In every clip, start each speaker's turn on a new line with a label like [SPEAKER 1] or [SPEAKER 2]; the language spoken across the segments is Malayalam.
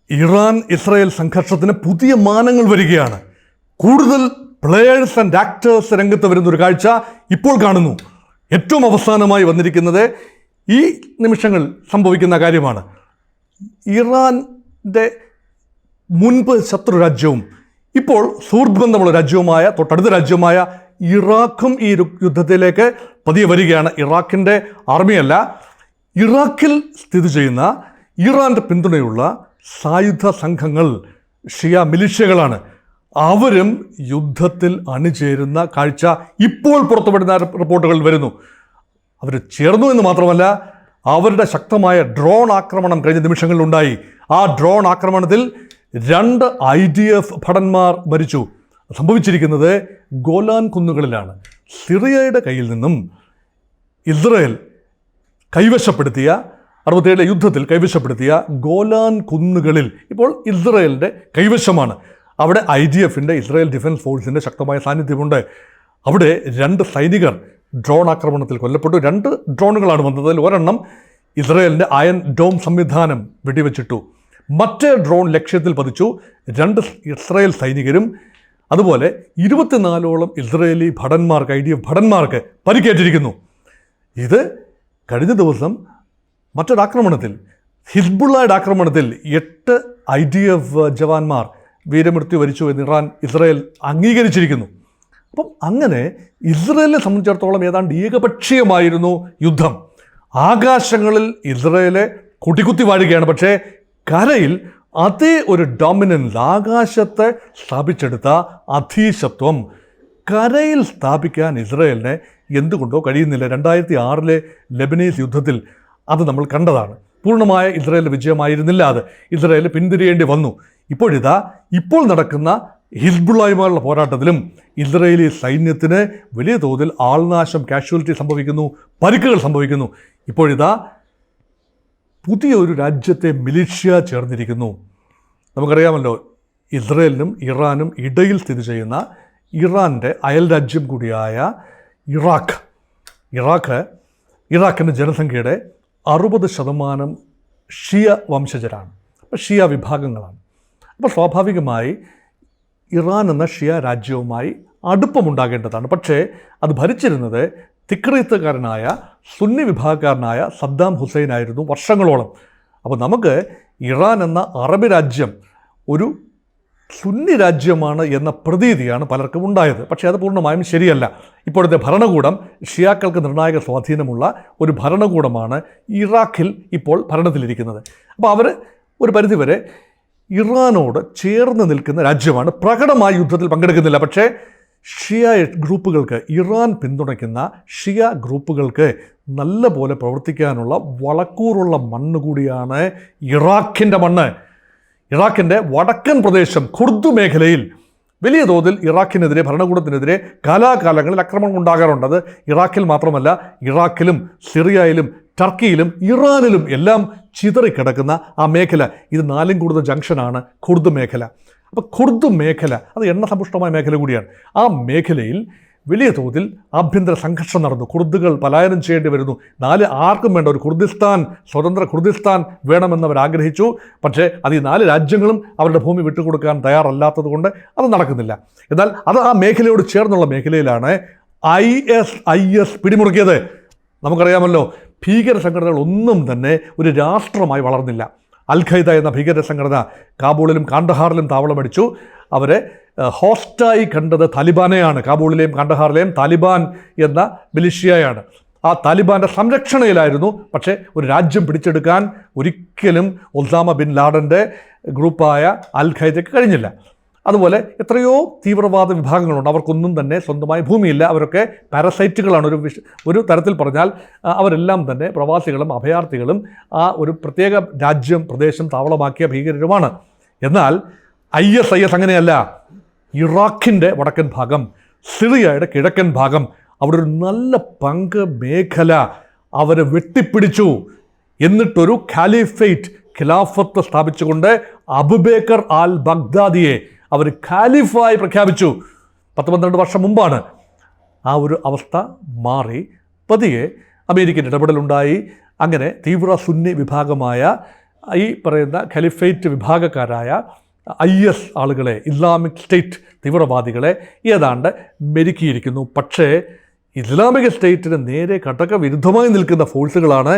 [SPEAKER 1] ഇറാൻ ഇസ്രായേൽ സംഘർഷത്തിന് പുതിയ മാനങ്ങൾ വരികയാണ്. കൂടുതൽ പ്ലേയേഴ്സ് ആൻഡ് ആക്ടേഴ്സ് രംഗത്ത് വരുന്ന ഒരു കാഴ്ച ഇപ്പോൾ കാണുന്നു. ഏറ്റവും അവസാനമായി വന്നിരിക്കുന്നത് ഈ നിമിഷങ്ങൾ സംഭവിക്കുന്ന കാര്യമാണ്. ഇറാൻ്റെ മുൻപ് ശത്രു രാജ്യവും ഇപ്പോൾ സുഹൃത്ത് ബന്ധമുള്ള രാജ്യവുമായ തൊട്ടടുത്ത രാജ്യവുമായ ഇറാഖും ഈ യുദ്ധത്തിലേക്ക് പതിയെ വരികയാണ്. ഇറാഖിൻ്റെ ആർമിയല്ല, ഇറാഖിൽ സ്ഥിതി ചെയ്യുന്ന ഇറാൻ്റെ പിന്തുണയുള്ള സായുധ സംഘങ്ങൾ, ഷിയ മിലിഷ്യകളാണ്. അവരും യുദ്ധത്തിൽ അണിചേരുന്ന കാഴ്ച ഇപ്പോൾ പുറത്തുവിടുന്ന റിപ്പോർട്ടുകൾ വരുന്നു. അവർ ചേർന്നു എന്ന് മാത്രമല്ല, അവരുടെ ശക്തമായ ഡ്രോൺ ആക്രമണം കഴിഞ്ഞ നിമിഷങ്ങളിലുണ്ടായി. ആ ഡ്രോൺ ആക്രമണത്തിൽ 2 IDF ഭടന്മാർ മരിച്ചു. സംഭവിച്ചിരിക്കുന്നത് ഗോലാൻ കുന്നുകളിലാണ്. സിറിയയുടെ കയ്യിൽ നിന്നും ഇസ്രായേൽ കൈവശപ്പെടുത്തിയ 67 യുദ്ധത്തിൽ കൈവശപ്പെടുത്തിയ ഗോലാൻ കുന്നുകളിൽ ഇപ്പോൾ ഇസ്രായേലിൻ്റെ കൈവശമാണ്. അവിടെ IDFൻ്റെ ഇസ്രായേൽ ഡിഫൻസ് ഫോഴ്സിൻ്റെ ശക്തമായ സാന്നിധ്യമുണ്ട്. അവിടെ 2 സൈനികർ ഡ്രോൺ ആക്രമണത്തിൽ കൊല്ലപ്പെട്ടു. 2 ഡ്രോണുകളാണ് വന്നത്. അതിൽ ഒരെണ്ണം ഇസ്രായേലിൻ്റെ അയൺ ഡോം സംവിധാനം വെടിവെച്ചിട്ടു. മറ്റേ ഡ്രോൺ ലക്ഷ്യത്തിൽ പതിച്ചു. 2 ഇസ്രായേൽ സൈനികരും അതുപോലെ 24ഓളം ഇസ്രായേലി ഭടന്മാർക്ക്, IDF ഭടന്മാർക്ക് പരിക്കേറ്റിരിക്കുന്നു. ഇത് കഴിഞ്ഞ ദിവസം മറ്റൊരാക്രമണത്തിൽ, ഹിസ്ബുള്ളയുടെ ആക്രമണത്തിൽ 8 IDF ജവാന്മാർ വീരമൃത്യു വരിച്ചു എന്ന് ഇസ്രായേൽ അംഗീകരിച്ചിരിക്കുന്നു. അപ്പം അങ്ങനെ ഇസ്രായേലിനെ സംബന്ധിച്ചിടത്തോളം ഏതാണ്ട് ഏകപക്ഷീയമായിരുന്നു യുദ്ധം. ആകാശങ്ങളിൽ ഇസ്രായേലെ കുട്ടിക്കുത്തി വാഴുകയാണ്. പക്ഷേ കരയിൽ അതേ ഒരു ഡോമിനൻസ്, ആകാശത്തെ സ്ഥാപിച്ചെടുത്ത അധീശത്വം കരയിൽ സ്ഥാപിക്കാൻ ഇസ്രായേലിനെ എന്തുകൊണ്ടോ കഴിയുന്നില്ല. 2006 ലെബനീസ് യുദ്ധത്തിൽ അത് നമ്മൾ കണ്ടതാണ്. പൂർണ്ണമായ ഇസ്രായേലിൻ്റെ വിജയമായിരുന്നില്ല അത്. ഇസ്രായേൽ പിന്തിരിയേണ്ടി വന്നു. ഇപ്പോൾ നടക്കുന്ന ഹിസ്ബുള്ളയുമായുള്ള പോരാട്ടത്തിലും ഇസ്രായേലി സൈന്യത്തിന് വലിയ തോതിൽ ആൾനാശം, കാഷ്വാലിറ്റി സംഭവിക്കുന്നു, പരിക്കുകൾ സംഭവിക്കുന്നു. പുതിയൊരു രാജ്യത്തെ മിലിഷ്യ ചേർന്നിരിക്കുന്നു. നമുക്കറിയാമല്ലോ, ഇസ്രായേലിനും ഇറാനും ഇടയിൽ സ്ഥിതി ചെയ്യുന്ന ഇറാൻ്റെ അയൽ രാജ്യം കൂടിയായ ഇറാഖിൻ്റെ ജനസംഖ്യയുടെ 60% ഷിയ വംശജരാണ്. അപ്പോൾ ഷിയ വിഭാഗങ്ങളാണ്. അപ്പോൾ സ്വാഭാവികമായി ഇറാൻ എന്ന ഷിയ രാജ്യവുമായി അടുപ്പമുണ്ടാകേണ്ടതാണ്. പക്ഷേ അത് ഭരിച്ചിരുന്നത് തിക്രീത്തുകാരനായ സുന്നി വിഭാഗക്കാരനായ സദ്ദാം ഹുസൈൻ ആയിരുന്നു വർഷങ്ങളോളം. അപ്പോൾ നമുക്ക് ഇറാൻ എന്ന അറബ് രാജ്യം ഒരു സുന്നി രാജ്യമാണ് എന്ന പ്രതീതിയാണ് പലർക്കും ഉണ്ടായത്. പക്ഷേ അത് പൂർണ്ണമായും ശരിയല്ല. ഇപ്പോഴത്തെ ഭരണകൂടം ഷിയാക്കൾക്ക് നിർണായക സ്വാധീനമുള്ള ഒരു ഭരണകൂടമാണ് ഇറാഖിൽ ഇപ്പോൾ ഭരണത്തിലിരിക്കുന്നത്. അപ്പോൾ അവർ ഒരു പരിധിവരെ ഇറാനോട് ചേർന്ന് നിൽക്കുന്ന രാജ്യമാണ്. പ്രകടമായ യുദ്ധത്തിൽ പങ്കെടുക്കുന്നില്ല. പക്ഷേ ഷിയ ഗ്രൂപ്പുകൾക്ക്, ഇറാൻ പിന്തുണയ്ക്കുന്ന ഷിയ ഗ്രൂപ്പുകൾക്ക് നല്ല പോലെ പ്രവർത്തിക്കാനുള്ള വളക്കൂറുള്ള മണ്ണ് കൂടിയാണ് ഇറാഖിൻ്റെ മണ്ണ്. ഇറാഖിൻ്റെ വടക്കൻ പ്രദേശം ഖുർദ് മേഖലയിൽ വലിയ തോതിൽ ഇറാഖിനെതിരെ, ഭരണകൂടത്തിനെതിരെ കാലാകാലങ്ങളിൽ ആക്രമണം ഉണ്ടാകാറുണ്ട്. അത് ഇറാഖിൽ മാത്രമല്ല, ഇറാഖിലും സിറിയയിലും ടർക്കിയിലും ഇറാനിലും എല്ലാം ചിതറിക്കിടക്കുന്ന ആ മേഖല, ഇത് 4 കൂടുന്ന ജംഗ്ഷനാണ് ഖുർദ് മേഖല. അപ്പോൾ ഖുർദ് മേഖല അത് എണ്ണസമ്പുഷ്ടമായ മേഖല കൂടിയാണ്. ആ മേഖലയിൽ വലിയ തോതിൽ ആഭ്യന്തര സംഘർഷം നടന്നു. കുർദുകൾ പലായനം ചെയ്യേണ്ടി വരുന്നു. ആർക്കും വേണ്ട ഒരു കുർദിസ്ഥാൻ, സ്വതന്ത്ര കുർദിസ്ഥാൻ വേണമെന്നവർ ആഗ്രഹിച്ചു. പക്ഷേ അത് ഈ 4 രാജ്യങ്ങളും അവരുടെ ഭൂമി വിട്ടുകൊടുക്കാൻ തയ്യാറല്ലാത്തത് കൊണ്ട് അത് നടക്കുന്നില്ല. എന്നാൽ അത് ആ മേഖലയോട് ചേർന്നുള്ള മേഖലയിലാണ് IS പിടിമുറുക്കിയത്. നമുക്കറിയാമല്ലോ, ഭീകര സംഘടനകളൊന്നും തന്നെ ഒരു രാഷ്ട്രമായി വളർന്നില്ല. അൽ ഖൈദ എന്ന ഭീകര സംഘടന കാബൂളിലും കാണ്ഡഹാറിലും താവളമടിച്ചു. അവരെ ഹോസ്റ്റായി കണ്ടത് താലിബാനെയാണ്. കാബൂളിലെയും കാണ്ഡഹാറിലെയും താലിബാൻ എന്ന മിലിഷ്യയാണ്. ആ താലിബാൻ്റെ സംരക്ഷണയിലായിരുന്നു. പക്ഷേ ഒരു രാജ്യം പിടിച്ചെടുക്കാൻ ഒരിക്കലും ഒസാമ ബിൻ ലാഡൻ്റെ ഗ്രൂപ്പായ അൽ ഖൈദയ്ക്ക് കഴിഞ്ഞില്ല. അതുപോലെ എത്രയോ തീവ്രവാദ വിഭാഗങ്ങളുണ്ട്. അവർക്കൊന്നും തന്നെ സ്വന്തമായി ഭൂമിയില്ല. അവരൊക്കെ പാരസൈറ്റുകളാണ്. ഒരു തരത്തിൽ പറഞ്ഞാൽ അവരെല്ലാം തന്നെ പ്രവാസികളും അഭയാർത്ഥികളും ആ ഒരു പ്രത്യേക രാജ്യം, പ്രദേശം താവളമാക്കിയ ഭീകരരുമാണ്. എന്നാൽ IS അങ്ങനെയല്ല. ഇറാഖിൻ്റെ വടക്കൻ ഭാഗം, സിറിയയുടെ കിഴക്കൻ ഭാഗം, അവിടെ ഒരു നല്ല പങ്ക് മേഖല അവർ വെട്ടിപ്പിടിച്ചു. എന്നിട്ടൊരു ഖിലാഫത്ത് സ്ഥാപിച്ചുകൊണ്ട് അബൂബക്കർ അൽ ബഗ്ദാദിയെ അവർ ഖാലിഫായി പ്രഖ്യാപിച്ചു. 10-12 വർഷം മുമ്പാണ്. ആ ഒരു അവസ്ഥ മാറി പതിയെ അമേരിക്കൻ ഇടപെടലുണ്ടായി. അങ്ങനെ തീവ്ര സുന്നി വിഭാഗമായ ഈ പറയുന്ന ഖലിഫേറ്റ് വിഭാഗക്കാരായ IS ആളുകളെ, ഇസ്ലാമിക് സ്റ്റേറ്റ് തീവ്രവാദികളെ ഏതാണ്ട് മെരുക്കിയിരിക്കുന്നു. പക്ഷേ ഇസ്ലാമിക് സ്റ്റേറ്റിന് നേരെ കടക വിരുദ്ധമായി നിൽക്കുന്ന ഫോഴ്സുകളാണ്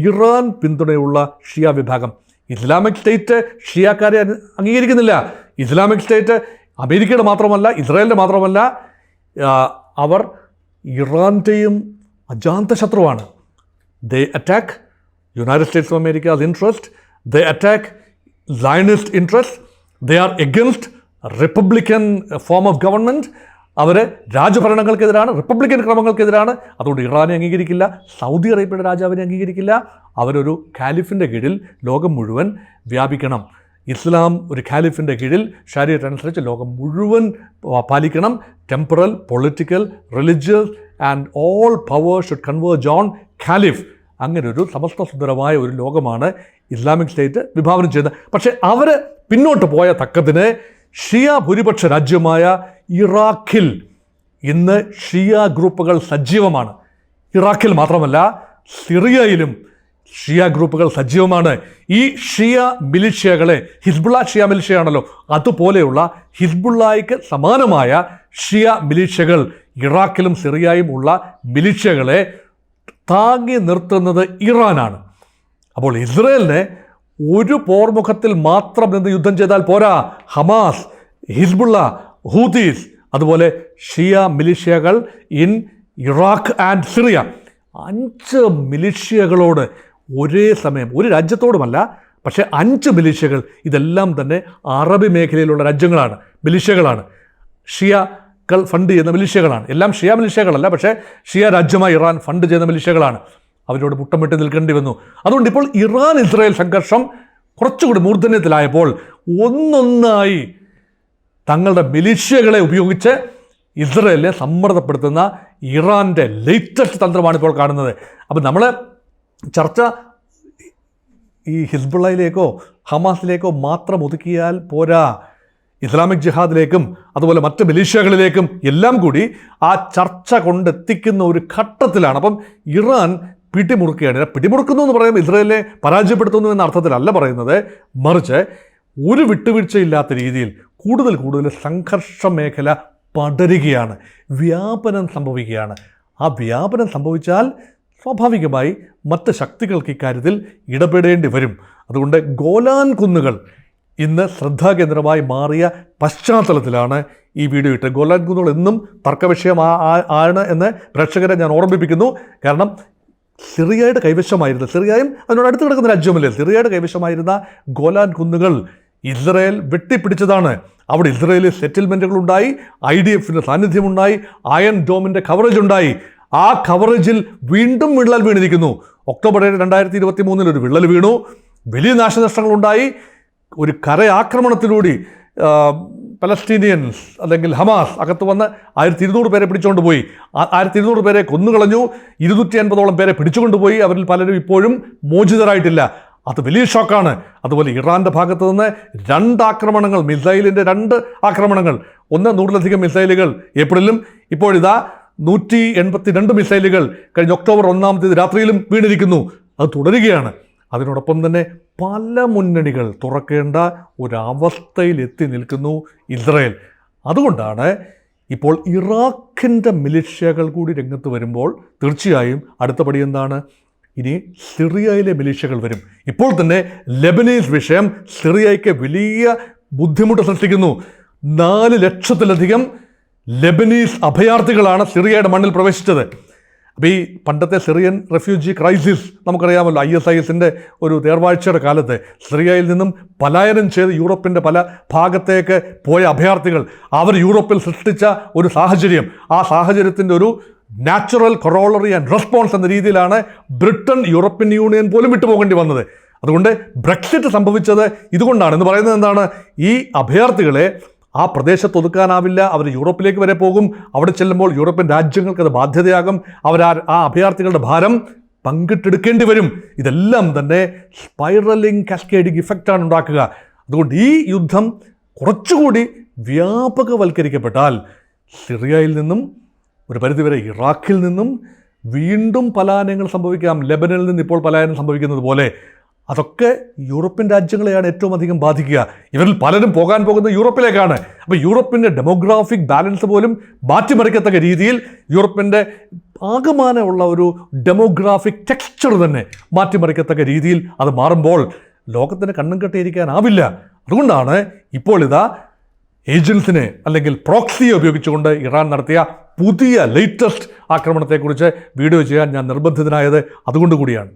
[SPEAKER 1] ഇറാൻ പിന്തുണയുള്ള ഷിയ വിഭാഗം. ഇസ്ലാമിക് സ്റ്റേറ്റ് ഷിയാക്കാരെ അംഗീകരിക്കുന്നില്ല. ഇസ്ലാമിക് സ്റ്റേറ്റ് അമേരിക്കയുടെ മാത്രമല്ല, ഇസ്രായേലിൻ്റെ മാത്രമല്ല, അവർ ഇറാൻ്റെയും അജാന്ത ശത്രുവാണ്. They attack United States of America's interest, they attack Zionist interest, they are against republican form of government. അവർ രാജഭരണങ്ങൾക്കെതിരാണ്, റിപ്പബ്ലിക്കൻ ക്രമങ്ങൾക്കെതിരാണ്. അതുകൊണ്ട് ഇറാനെ അംഗീകരിക്കില്ല, സൗദി അറേബ്യയുടെ രാജാവിനെ അംഗീകരിക്കില്ല. അവരൊരു ഖാലിഫിൻ്റെ കീഴിൽ ലോകം മുഴുവൻ വ്യാപിക്കണം. ഇസ്ലാം ഒരു ഖാലിഫിൻ്റെ കീഴിൽ ശരീഅത്ത് അനുസരിച്ച് ലോകം മുഴുവൻ പാലിക്കണം. Temporal, political, religious and all power should converge on caliph. അങ്ങനെ ഒരു സമസ്ത സുന്ദരമായ ഒരു ലോകമാണ് ഇസ്ലാമിക് സ്റ്റേറ്റ് വിഭാവനം ചെയ്യുന്നത്. പക്ഷേ അവർ പിന്നോട്ട് പോയ തക്കത്തിന് ഷിയ ഭൂരിപക്ഷ രാജ്യമായ ഇറാഖിൽ ഇന്ന് ഷിയ ഗ്രൂപ്പുകൾ സജീവമാണ്. ഇറാഖിൽ മാത്രമല്ല, സിറിയയിലും ഷിയ ഗ്രൂപ്പുകൾ സജീവമാണ്. ഈ ഷിയ മിലിഷ്യകളെ, ഹിസ്ബുള്ള ഷിയ മിലിഷ്യയാണല്ലോ, അതുപോലെയുള്ള ഹിസ്ബുള്ളയ്ക്ക് സമാനമായ ഷിയ മിലിഷ്യകൾ ഇറാഖിലും സിറിയയിലും ഉള്ള മിലിഷ്യകളെ താങ്ങി നിർത്തുന്നത് ഇറാനാണ്. അപ്പോൾ ഇസ്രയേലിനെ ഒരു പോർമുഖത്തിൽ മാത്രം നിന്ന് യുദ്ധം ചെയ്താൽ പോരാ. ഹമാസ്, ഹിസ്ബുള്ള, ഹൂതീസ്, അതുപോലെ ഷിയ മിലിഷ്യകൾ ഇൻ ഇറാഖ് ആൻഡ് സിറിയ, 5 മിലിഷ്യകളോട് ഒരേ സമയം, ഒരു രാജ്യത്തോടുമല്ല, പക്ഷേ 5 മിലിഷ്യകൾ, ഇതെല്ലാം തന്നെ അറബി മേഖലയിലുള്ള രാജ്യങ്ങളാണ്, മിലിഷ്യകളാണ്, ഷിയകൾ ഫണ്ട് ചെയ്യുന്ന മിലിഷ്യകളാണ്. എല്ലാം ഷിയ മിലിഷ്യകളല്ല, പക്ഷേ ഷിയ രാജ്യമായി ഇറാൻ ഫണ്ട് ചെയ്യുന്ന മിലിഷ്യകളാണ്. അവരോട് മുട്ടമിട്ട് നിൽക്കേണ്ടി വന്നു. അതുകൊണ്ട് ഇപ്പോൾ ഇറാൻ ഇസ്രായേൽ സംഘർഷം കുറച്ചുകൂടി മൂർധന്യത്തിലായപ്പോൾ ഒന്നൊന്നായി തങ്ങളുടെ മിലിഷ്യകളെ ഉപയോഗിച്ച് ഇസ്രായേലിനെ സമ്മർദ്ദപ്പെടുത്തുന്ന ഇറാൻ്റെ ലേറ്റസ്റ്റ് തന്ത്രമാണ് ഇപ്പോൾ കാണുന്നത്. അപ്പം നമ്മൾ ചർച്ച ഈ ഹിസ്ബുള്ളയിലേക്കോ ഹമാസിലേക്കോ മാത്രം ഒതുക്കിയാൽ പോരാ. ഇസ്ലാമിക് ജിഹാദിലേക്കും അതുപോലെ മറ്റ് മിലിഷ്യകളിലേക്കും എല്ലാം കൂടി ആ ചർച്ച കൊണ്ടെത്തിക്കുന്ന ഒരു ഘട്ടത്തിലാണ്. അപ്പം ഇറാൻ പിടിമുറുക്കുകയാണ്. പിടിമുറുക്കുന്നു എന്ന് പറയുമ്പോൾ ഇസ്രായേലിനെ പരാജയപ്പെടുത്തുന്നു എന്ന അർത്ഥത്തിലല്ല പറയുന്നത്, മറിച്ച് ഒരു വിട്ടുവീഴ്ചയില്ലാത്ത രീതിയിൽ കൂടുതൽ സംഘർഷ മേഖല പടരുകയാണ്, വ്യാപനം സംഭവിക്കുകയാണ്. ആ വ്യാപനം സംഭവിച്ചാൽ സ്വാഭാവികമായി മറ്റ് ശക്തികൾക്ക് ഇക്കാര്യത്തിൽ ഇടപെടേണ്ടി വരും. അതുകൊണ്ട് ഗോലാൻ കുന്നുകൾ ഇന്ന് ശ്രദ്ധാകേന്ദ്രമായി മാറിയ പശ്ചാത്തലത്തിലാണ് ഈ വീഡിയോ ഇട്ട്. ഗോലാൻ കുന്നുകൾ എന്നും തർക്കവിഷയമാണ് എന്ന് പ്രേക്ഷകരെ ഞാൻ ഓർമ്മിപ്പിക്കുന്നു. കാരണം സിറിയയുടെ കൈവശമായിരുന്ന, സിറിയയും അതിനോട് അടുത്ത് കിടക്കുന്ന രാജ്യമല്ലേ, സിറിയയുടെ കൈവശമായിരുന്ന ഗോലാൻ കുന്നുകൾ ഇസ്രായേൽ വെട്ടിപ്പിടിച്ചതാണ്. അവിടെ ഇസ്രായേലി സെറ്റിൽമെൻറ്റുകളുണ്ടായി, IDFൻ്റെ സാന്നിധ്യമുണ്ടായി, അയൺ ഡോമിൻ്റെ കവറേജ് ഉണ്ടായി. ആ കവറേജിൽ വീണ്ടും വിള്ളൽ വീണിരിക്കുന്നു. ഒക്ടോബർ 2023 ഒരു വിള്ളൽ വീണു, വലിയ നാശനഷ്ടങ്ങളുണ്ടായി. ഒരു കരയാക്രമണത്തിലൂടെ പലസ്തീനിയൻസ് അല്ലെങ്കിൽ ഹമാസ് അകത്ത് വന്ന് 1200 പേരെ പിടിച്ചുകൊണ്ട് പോയി. 1200 പേരെ കൊന്നുകളഞ്ഞു, 250ഓളം പേരെ പിടിച്ചുകൊണ്ടുപോയി. അവരിൽ പലരും ഇപ്പോഴും മോചിതരായിട്ടില്ല. അത് വലിയ ഷോക്കാണ്. അതുപോലെ ഇറാൻ്റെ ഭാഗത്തു നിന്ന് 2 ആക്രമണങ്ങൾ, മിസൈലിൻ്റെ 2 ആക്രമണങ്ങൾ, 100ലധികം മിസൈലുകൾ ഏപ്രിലും, ഇപ്പോഴിതാ 182 മിസൈലുകൾ കഴിഞ്ഞ ഒക്ടോബർ 1 രാത്രിയിലും വീണിരിക്കുന്നു. അത് തുടരുകയാണ്. അതിനോടൊപ്പം തന്നെ പല മുന്നണികൾ തുറക്കേണ്ട ഒരവസ്ഥയിൽ എത്തി നിൽക്കുന്നു ഇസ്രായേൽ. അതുകൊണ്ടാണ് ഇപ്പോൾ ഇറാഖിൻ്റെ മിലിഷ്യകൾ കൂടി രംഗത്ത് വരുമ്പോൾ തീർച്ചയായും അടുത്ത പടി എന്താണ്? ഇനി സിറിയയിലെ മിലിഷ്യകൾ വരും. ഇപ്പോൾ തന്നെ ലെബനീസ് വിഷയം സിറിയയ്ക്ക് വലിയ ബുദ്ധിമുട്ട് സൃഷ്ടിക്കുന്നു. 4 ലക്ഷത്തിലധികം ലെബനീസ് അഭയാർത്ഥികളാണ് സിറിയയുടെ മണ്ണിൽ പ്രവേശിച്ചത്. അപ്പോൾ ഈ പണ്ടത്തെ സിറിയൻ റെഫ്യൂജി ക്രൈസിസ് നമുക്കറിയാമല്ലോ. ISISൻ്റെ ഒരു തേർവാഴ്ചയുടെ കാലത്ത് സിറിയയിൽ നിന്നും പലായനം ചെയ്ത് യൂറോപ്പിൻ്റെ പല ഭാഗത്തേക്ക് പോയ അഭയാർത്ഥികൾ അവർ യൂറോപ്പിൽ സൃഷ്ടിച്ച ഒരു സാഹചര്യം, ആ സാഹചര്യത്തിൻ്റെ ഒരു നാച്ചുറൽ കൊറോളറി ആൻഡ് റെസ്പോൺസ് എന്ന രീതിയിലാണ് ബ്രിട്ടൻ യൂറോപ്യൻ യൂണിയൻ പോലും വിട്ടുപോകേണ്ടി വന്നത്. അതുകൊണ്ട് ബ്രെക്സിറ്റ് സംഭവിച്ചത് ഇതുകൊണ്ടാണ്. എന്ന് പറയുന്നത് എന്താണ്? ഈ അഭയാർത്ഥികളെ ആ പ്രദേശത്ത് ഒതുക്കാനാവില്ല, അവർ യൂറോപ്പിലേക്ക് വരെ പോകും. അവിടെ ചെല്ലുമ്പോൾ യൂറോപ്യൻ രാജ്യങ്ങൾക്ക് അത് ബാധ്യതയാകും. അവർ ആ അഭയാർത്ഥികളുടെ ഭാരം പങ്കിട്ടെടുക്കേണ്ടി വരും. ഇതെല്ലാം തന്നെ സ്പൈറലിംഗ് കാസ്കേഡിംഗ് ഇഫക്റ്റാണ് ഉണ്ടാക്കുക. അതുകൊണ്ട് ഈ യുദ്ധം കുറച്ചുകൂടി വ്യാപകവൽക്കരിക്കപ്പെട്ടാൽ സിറിയയിൽ നിന്നും ഒരു പരിധിവരെ ഇറാഖിൽ നിന്നും വീണ്ടും പലായനങ്ങൾ സംഭവിക്കാം. ലെബനനിൽ നിന്ന് ഇപ്പോൾ പലായനം സംഭവിക്കുന്നത് പോലെ അതൊക്കെ യൂറോപ്യൻ രാജ്യങ്ങളെയാണ് ഏറ്റവും അധികം ബാധിക്കുക. ഇവരിൽ പലരും പോകാൻ പോകുന്നത് യൂറോപ്പിലേക്കാണ്. അപ്പോൾ യൂറോപ്പിൻ്റെ ഡെമോഗ്രാഫിക് ബാലൻസ് പോലും മാറ്റിമറിക്കത്തക്ക രീതിയിൽ യൂറോപ്പിൻ്റെ ആകമാനമുള്ള ഒരു ഡെമോഗ്രാഫിക് ടെക്സ്ചർ തന്നെ മാറ്റിമറിക്കത്തക്ക രീതിയിൽ അത് മാറുമ്പോൾ ലോകത്തിന് കണ്ണും കെട്ടിയിരിക്കാനാവില്ല. അതുകൊണ്ടാണ് ഇപ്പോൾ ഇതാ ഏജൻസിനെ അല്ലെങ്കിൽ പ്രോക്സിയെ ഉപയോഗിച്ചുകൊണ്ട് ഇറാൻ നടത്തിയ പുതിയ ലേറ്റസ്റ്റ് ആക്രമണത്തെക്കുറിച്ച് വീഡിയോ ചെയ്യാൻ ഞാൻ നിർബന്ധിതനായത് അതുകൊണ്ട് കൂടിയാണ്.